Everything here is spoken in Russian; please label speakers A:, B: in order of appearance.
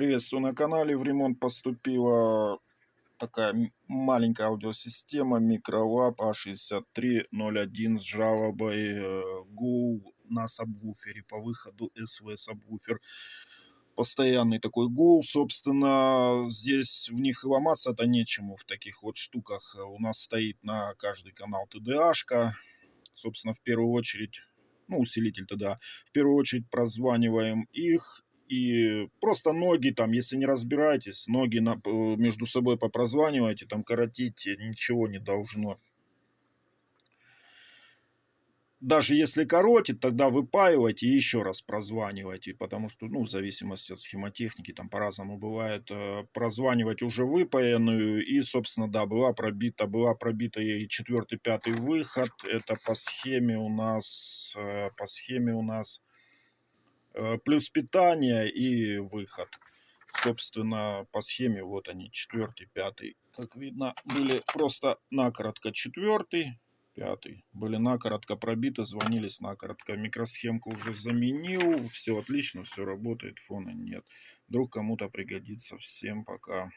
A: Приветствую на канале. В ремонт поступила такая маленькая аудиосистема микролаб А6301 с жалобой гул на сабвуфере по выходу СВ сабвуфер. Постоянный такой гул. Собственно, здесь в них ломаться-то нечему в таких вот штуках. У нас стоит на каждый канал ТДАшка. Собственно, в первую очередь, усилитель ТДА. В первую очередь прозваниваем их. И просто ноги там, если не разбираетесь, ноги между собой попрозваниваете, там коротить ничего не должно. Даже если коротит, тогда выпаивайте и еще раз прозванивайте, потому что, в зависимости от схемотехники, там по-разному бывает, прозванивать уже выпаянную, и, собственно, да, была пробита и четвертый, пятый выход, это по схеме у нас, плюс питание и выход. Собственно, по схеме вот они, четвертый, пятый, как видно, были просто накоротко четвертый, пятый, были накоротко пробиты, звонились накоротко. Микросхемку уже заменил, все отлично, все работает, фона нет. Вдруг кому-то пригодится. Всем пока.